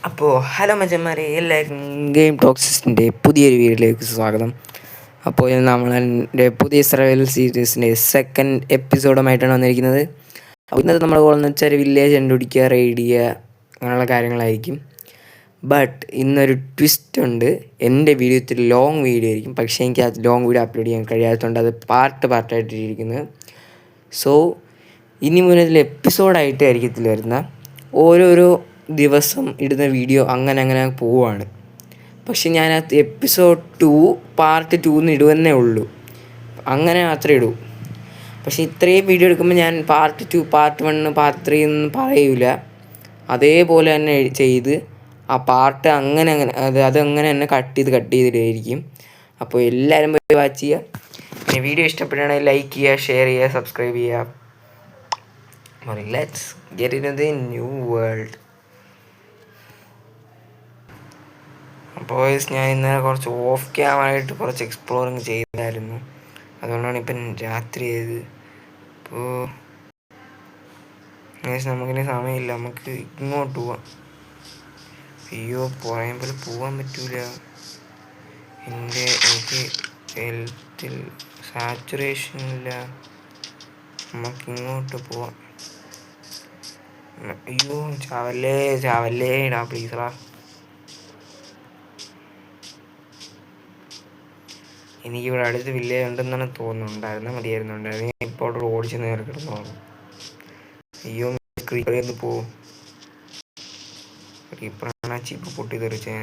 അപ്പോൾ ഹലോ മച്ചന്മാരെ, എല്ലാവർക്കും ഗെയിം ടോക്സിൻ്റെ പുതിയൊരു വീഡിയോയിലേക്ക് സ്വാഗതം. അപ്പോൾ നമ്മളെ പുതിയ സർവൈവൽ സീരീസിൻ്റെ സെക്കൻഡ് എപ്പിസോഡുമായിട്ടാണ് വന്നിരിക്കുന്നത്. അപ്പോൾ ഇന്നത്തെ നമ്മുടെ ഗോൾ എന്ന് വെച്ചാൽ വില്ലേജ് കണ്ടുപിടിക്കുക, റെയ്ഡ് ചെയ്യുക, അങ്ങനെയുള്ള കാര്യങ്ങളായിരിക്കും. ബട്ട് ഇന്നൊരു ട്വിസ്റ്റ് ഉണ്ട്. എൻ്റെ വീഡിയോ ഇത്തിരി ലോങ് വീഡിയോ ആയിരിക്കും, പക്ഷേ എനിക്ക് ആ ലോങ് വീഡിയോ അപ്ലോഡ് ചെയ്യാൻ കഴിയാത്തതുകൊണ്ട് അത് പാർട്ടായിട്ടിരിക്കുന്നത്. സോ ഇനി മുതൽ എപ്പിസോഡായിട്ട് ആയിരിക്കത്തില്ല വരുന്ന, ഓരോരോ ദിവസം ഇടുന്ന വീഡിയോ അങ്ങനെ പോവുകയാണ്. പക്ഷെ ഞാൻ ആ എപ്പിസോഡ് 2 പാർട്ട് 2 ഇടുവന്നേ ഉള്ളൂ, അങ്ങനെ മാത്രമേ ഇടൂ. പക്ഷെ ഇത്രയും വീഡിയോ എടുക്കുമ്പോൾ ഞാൻ പാർട്ട് 2, പാർട്ട് 1, പാർട്ട് 3 ഒന്നും പറയൂല. അതേപോലെ തന്നെ ചെയ്ത് ആ പാർട്ട് അതങ്ങനെ തന്നെ കട്ട് ചെയ്തിട്ടായിരിക്കും. അപ്പോൾ എല്ലാവരും പോയി വാച്ച് ചെയ്യുക. പിന്നെ വീഡിയോ ഇഷ്ടപ്പെടുകയാണെങ്കിൽ ലൈക്ക് ചെയ്യുക, ഷെയർ ചെയ്യുക, സബ്സ്ക്രൈബ് ചെയ്യുക. Let's get in the new world. അപ്പോൾ ഞാൻ ഇന്നലെ കുറച്ച് ഓഫ് ക്യാമറയായിട്ട് കുറച്ച് എക്സ്പ്ലോറിങ് ചെയ്തായിരുന്നു. അതുകൊണ്ടാണ് ഇപ്പം രാത്രി ആയത്. ഇപ്പോൾ നമുക്കിനി സമയമില്ല, നമുക്ക് ഇങ്ങോട്ട് പോവാം. അയ്യോ, പറയുമ്പോൾ പോകാൻ പറ്റൂല. എനിക്ക് ഹെൽത്തിൽ സാച്ചുറേഷൻ ഇല്ല. നമുക്കിങ്ങോട്ട് പോവാം. അയ്യോ, ചാവല്ലേ ഇടാ പ്ലീസറാ. എനിക്കിവിടെ അടുത്ത് വില്ലേജ് ഉണ്ടെന്നാണ് തോന്നുന്നുണ്ടായിരുന്നു. മതിയായിരുന്നുണ്ടായിരുന്നു. ഇപ്പോൾ അവിടെ ഓടിച്ച് നേരെ കിടന്നു. അയ്യോ, ക്രീപ്പറിന്ന് പോവും. ക്രീപ്പറാണ് ചിപ്പ് പൊട്ടി തെറിച്ചേ.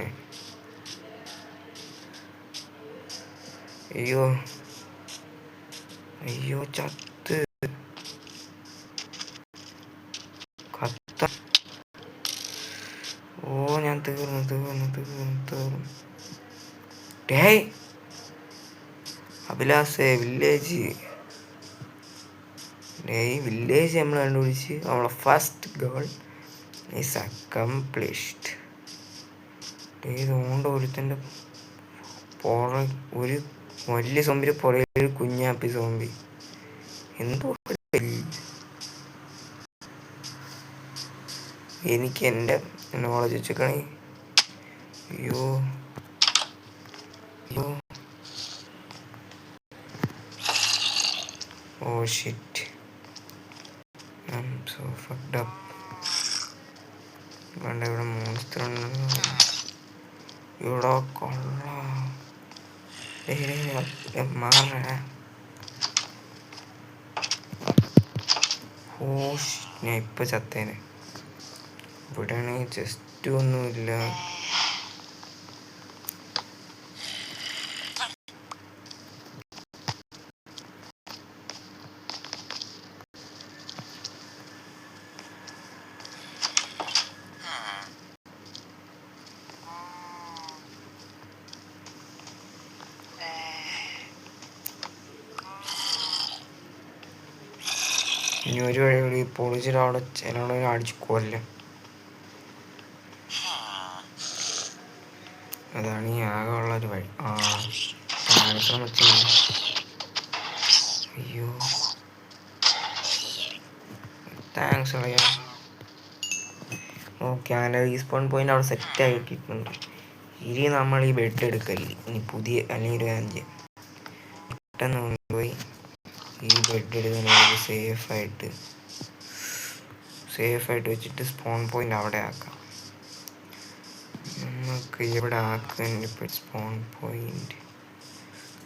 അയ്യോ ചത്ത് കത്ത. ഓ, ഞാൻ തീർന്നു. ഡേയ് അഭിലാഷേ, വില്ലേജ് നമ്മൾ കണ്ടുപിടിച്ച് നമ്മളെ ഫസ്റ്റ് ഗോൾ ഈസ് അക്കംപ്ലിഷ്ഡ്. ഇതുകൊണ്ട് ഒരുത്തൻ്റെ ഒരു വലിയ സോമ്പിൻ്റെ പുറകെ ഒരു കുഞ്ഞാപ്പി സോമ്പി. എന്തോ എനിക്ക് എൻ്റെ നോളജ് വെച്ചേക്കണേ. അയ്യോ, oh shit, I am so fucked up. ഇവിടെ മോൺസ്റ്റർ ഇവിടെ കൊള്ളാം. മാറ. ഓ ഷിറ്റ്, ഞാൻ ഇപ്പം ചത്തേനെ. ഇവിടെയാണെങ്കിൽ ജസ്റ്റ് ഒന്നുമില്ല. ഇനി ഒരു വഴി കൂടി പൊളിച്ചിട്ടവിടെ ചിലവിടെ അടിച്ച് കൊല്ലാം. അതാണ് ഈ ആകെ ഉള്ളൊരു വഴി. അയ്യോ, താങ്ക്സ് അറിയാം. ഓക്കെ, അങ്ങനെ റീസ്പോൺ പോയിന്റ് അവിടെ സെറ്റ് ആക്കിയിട്ടുണ്ട്. ഇനി നമ്മൾ ഈ ബെഡ് എടുക്കല്ലേ, ഇനി പുതിയ അല്ലെങ്കിൽ ഒരു 5 പെട്ടെന്ന് കൊണ്ടുപോയി ഈ ബെഡ് എടുക്കാൻ സേഫായിട്ട് വെച്ചിട്ട് സ്പോൺ പോയിന്റ് അവിടെ ആക്കാം. നമുക്ക് ഇവിടെ ആക്കാൻ ഇപ്പോൾ സ്പോൺ പോയിന്റ്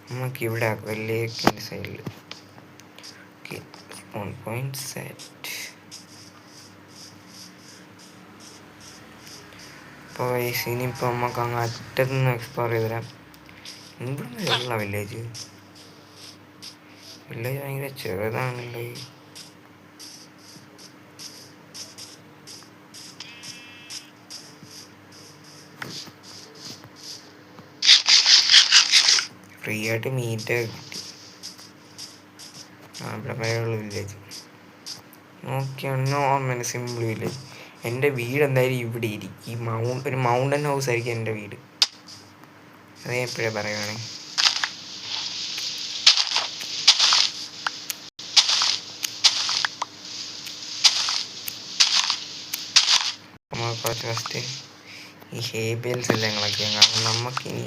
നമുക്കിവിടെ ആക്കാം, ലേക്കിൻ്റെ സൈഡിൽ. Okay, spawn point set. അപ്പോൾ ഇനിയിപ്പോൾ നമുക്ക് അങ്ങ് അറ്റത്ത് നിന്ന് എക്സ്പ്ലോർ ചെയ്ത് തരാം. ഇവിടുന്ന് ഉള്ള വില്ലേജ് ഭയങ്കര ചെറുതാണല്ലേ. ഫ്രീ ആയിട്ട് മീറ്റ് കിട്ടി. ഇവിടെ വരെയുള്ള വില്ലേജ് നോക്കിയാണ്, നോർമൽ സിമ്പിൾ വില്ലേജ്. എൻ്റെ വീട് എന്തായാലും ഇവിടെ ഇരിക്കും. ഒരു മൗണ്ടൻ ഹൗസ് ആയിരിക്കും എൻ്റെ വീട്. അതേ എപ്പോഴേ പറയുവാണേ. കുറച്ച് ഫസ്റ്റ് ഈ ഹേബിയൽസ് എല്ലാം കളക്ട് കാരണം നമുക്കിനി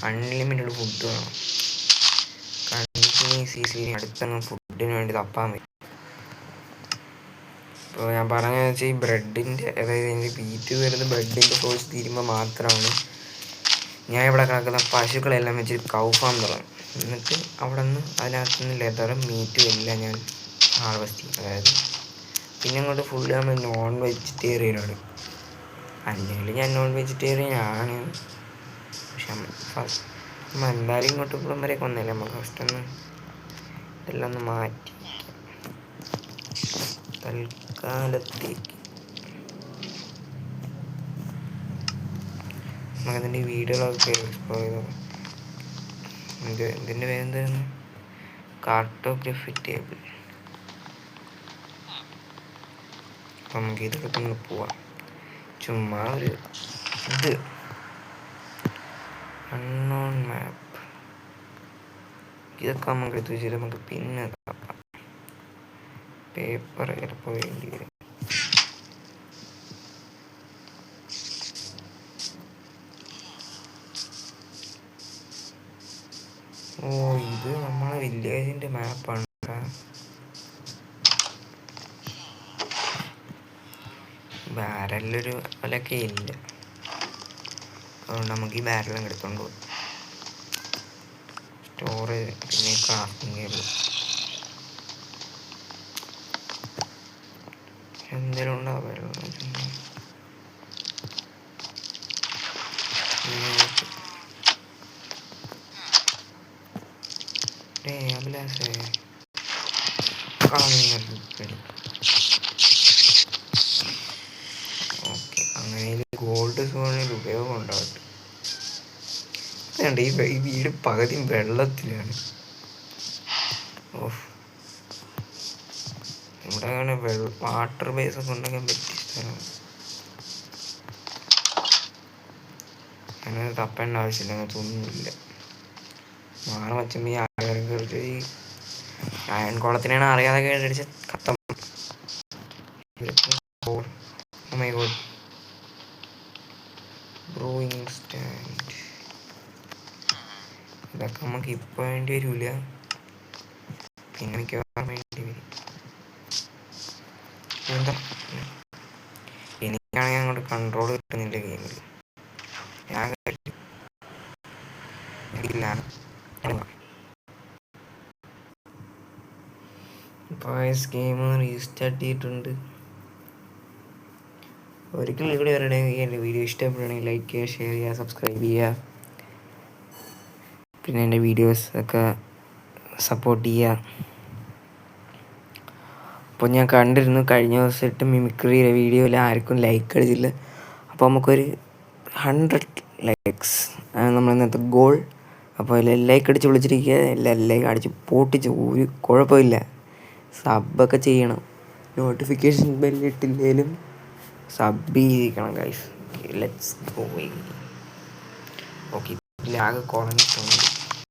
അൺലിമിറ്റഡ് ഫുഡ് വേണം. കണ്ടിന്യൂസ് അടുത്തൊന്നും ഫുഡിന് വേണ്ടി തപ്പാൻ പറ്റും. ഇപ്പോൾ ഞാൻ പറഞ്ഞതെന്ന് വെച്ചാൽ ഈ ബ്രെഡിൻ്റെ, അതായത് എനിക്ക് ബീറ്റ് വരുന്ന ബ്രെഡിൻ്റെ സോഴ്സ് തീരുമ്പോൾ മാത്രമാണ് ഞാൻ ഇവിടെ കിടക്കുന്ന പശുക്കളെല്ലാം വെച്ച് കൗ ഫാം തുടങ്ങും. എന്നിട്ട് അവിടെ നിന്ന് അതിനകത്തുനിന്ന് ലെതറും മീറ്റും എല്ലാം ഞാൻ ഹാർവെസ്റ്റ് ചെയ്യും. അതായത് പിന്നെ അങ്ങോട്ട് ഫുള്ള് നമ്മൾ നോൺ വെജിറ്റേറിയനാണ്. അല്ലെങ്കിൽ ഞാൻ നോൺ വെജിറ്റേറിയൻ ആണ്. പക്ഷെ നമ്മൾ എന്തായാലും ഇങ്ങോട്ട് ഇപ്പോഴും വരെയൊക്കെ വന്നില്ല. നമുക്ക് ഫസ്റ്റ് ഒന്ന് ഇതെല്ലാം ഒന്ന് മാറ്റി തൽക്കാലത്തേക്ക് നമുക്കതിൻ്റെ വീഡിയോകളൊക്കെ എക്സ്പ്ലോർ ചെയ്തു. ഇതിൻ്റെ പേരെന്തായിരുന്നു? Cartography table. അപ്പം നമുക്ക് ഇതൊക്കെ ഒന്ന് പോവാം. ചുമ്മാ ഒരു ഇത് അൺനോൺ മാപ്പ് ഇതൊക്കെ നമുക്ക് എടുത്ത് വെച്ചിട്ട് നമുക്ക് പിന്നെ പേപ്പർ ചിലപ്പോൾ വേണ്ടി വരും. ഓ, ഇത് നമ്മളെ വില്ലേജിൻ്റെ മാപ്പാണ്. ബാരലൊരു വിലയൊക്കെ ഇല്ല, അതുകൊണ്ട് നമുക്ക് ഈ ബാരലും എടുത്തോണ്ട് പോകും. സ്റ്റോറേജ് പിന്നെ ക്രാഫ്റ്റിംഗ് ടേബിൾ എന്തെങ്കിലും ഉണ്ടാവും. അഭിലാഷേ ഓക്കെ, അങ്ങനെ ഗോൾഡ് സോണിൽ ഉപയോഗം ഉണ്ടാവട്ടെ. ഈ വീട് പകുതി വെള്ളത്തിലാണ്. ഓഫ്, ഇവിടെ അങ്ങനെ വാട്ടർ ബേസ് ഒക്കെ ഉണ്ടാക്കാൻ പറ്റിയ സ്ഥലമാണ്. അങ്ങനെ തപ്പേണ്ട ആവശ്യമില്ല, അങ്ങനത്തെ ഒന്നുമില്ല. മാറി വച്ചുമ്പോൾ ഈ അയൺ കുളത്തിനാണ് അറിയാതെ കേട്ടടിച്ച് കത്തം. ബ്രൂയിങ് സ്റ്റാൻഡ് ഇതൊക്കെ നമുക്ക് ഇപ്പോൾ വേണ്ടി വരില്ല, പിന്നെ മിക്കവാറും വേണ്ടി വരും. എന്താ എനിക്കാണെങ്കിൽ അങ്ങോട്ട് കൺട്രോൾ കിട്ടുന്നില്ല ഗെയിമിൽ. ഞാൻ ഇപ്പോൾ ഗെയിം റീസ്റ്റാർട്ട് ചെയ്തിട്ടുണ്ട്. ഒരിക്കലും ഇവിടെ വരണമെങ്കിൽ എൻ്റെ വീഡിയോ ഇഷ്ടപ്പെടുകയാണെങ്കിൽ ലൈക്ക് ചെയ്യുക, ഷെയർ ചെയ്യുക, സബ്സ്ക്രൈബ് ചെയ്യുക. പിന്നെ എൻ്റെ വീഡിയോസ് ഒക്കെ സപ്പോർട്ട് ചെയ്യുക. അപ്പോൾ ഞാൻ കണ്ടിരുന്നു കഴിഞ്ഞ ദിവസമായിട്ട് മിമിക്രിയുടെ വീഡിയോയിൽ ആർക്കും ലൈക്ക് അടിച്ചില്ല. അപ്പോൾ നമുക്കൊരു 100 ലൈക്സ് ആണ് നമ്മൾ ഇന്നത്തെ ഗോൾ. അപ്പോൾ എല്ലാം ലൈക്ക് അടിച്ച് വിളിച്ചിരിക്കുക, എല്ലാം ലൈക്ക് അടിച്ച് പൊട്ടിച്ച് ഒരു കുഴപ്പമില്ല. സബ്ബൊക്കെ ചെയ്യണം, നോട്ടിഫിക്കേഷൻ ബെല്ലിട്ടില്ലേലും സബ് ചെയ്തിരിക്കണം guys. Let's go. Okay, lag കുറഞ്ഞിട്ടുണ്ട്.